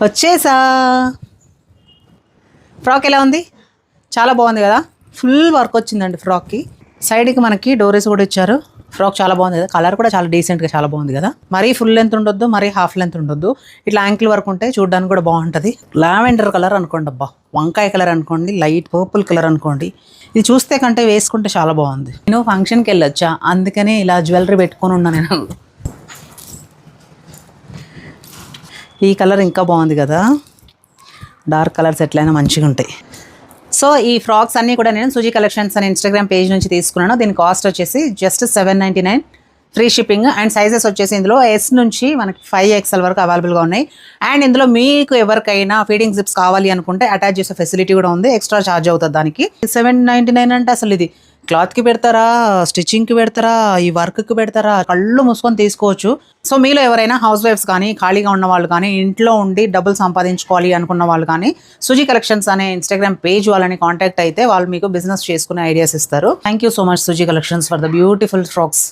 వచ్చేసా. ఫ్రాక్ ఎలా ఉంది? చాలా బాగుంది కదా, ఫుల్ వర్క్ వచ్చిందండి ఫ్రాక్కి. సైడ్కి మనకి డోరీస్ కూడా ఇచ్చారు. ఫ్రాక్ చాలా బాగుంది కదా, కలర్ కూడా చాలా డీసెంట్గా చాలా బాగుంది కదా. మరీ ఫుల్ లెంత్ ఉండొద్దు, మరీ హాఫ్ లెంత్ ఉండొద్దు, ఇట్లా యాంకిల్ వరకు ఉంటే చూడడానికి కూడా బాగుంటుంది. లావెండర్ కలర్ అనుకోండి, అబ్బా వంకాయ కలర్ అనుకోండి, లైట్ పర్పుల్ కలర్ అనుకోండి, ఇది చూస్తే కంటే వేసుకుంటే చాలా బాగుంది. నేను ఫంక్షన్కి వెళ్ళొచ్చా, అందుకని ఇలా జ్యువెలరీ పెట్టుకొని ఉన్నా నేను. ఈ కలర్ ఇంకా బాగుంది కదా, డార్క్ కలర్స్ ఎట్లయినా మంచిగా ఉంటాయి. సో ఈ ఫ్రాక్స్ అన్నీ కూడా నేను సుజీ కలెక్షన్స్ అనే ఇన్స్టాగ్రామ్ పేజ్ నుంచి తీసుకున్నాను. దీని కాస్ట్ వచ్చేసి just 799, free shipping. And sizes వచ్చేసి ఇందులో S నుంచి మనకి 5XL వరకు అవైలబుల్గా ఉన్నాయి. అండ్ ఇందులో మీకు ఎవరికైనా ఫీడింగ్ జిప్స్ కావాలి అనుకుంటే అటాచ్ చేసే ఫెసిలిటీ కూడా ఉంది, ఎక్స్ట్రా ఛార్జ్ అవుతుంది దానికి. 799 అంటే అసలు ఇది క్లాత్కి పెడతారా, స్టిచ్చింగ్కి పెడతారా, ఈ వర్క్కి పెడతారా, కళ్ళు మూసుకొని తీసుకోవచ్చు. సో మీలో ఎవరైనా హౌస్ వైఫ్స్ కానీ, ఖాళీగా ఉన్న వాళ్ళు కానీ, ఇంట్లో ఉండి డబ్బులు సంపాదించుకోవాలి అనుకున్న వాళ్ళు కానీ, సుజీ కలెక్షన్స్ అనే ఇన్స్టాగ్రామ్ పేజ్ వాళ్ళని కాంటాక్ట్ అయితే వాళ్ళు మీకు బిజినెస్ చేసుకునే ఐడియాస్ ఇస్తారు. Thank you so much Suji collections for the beautiful frocks.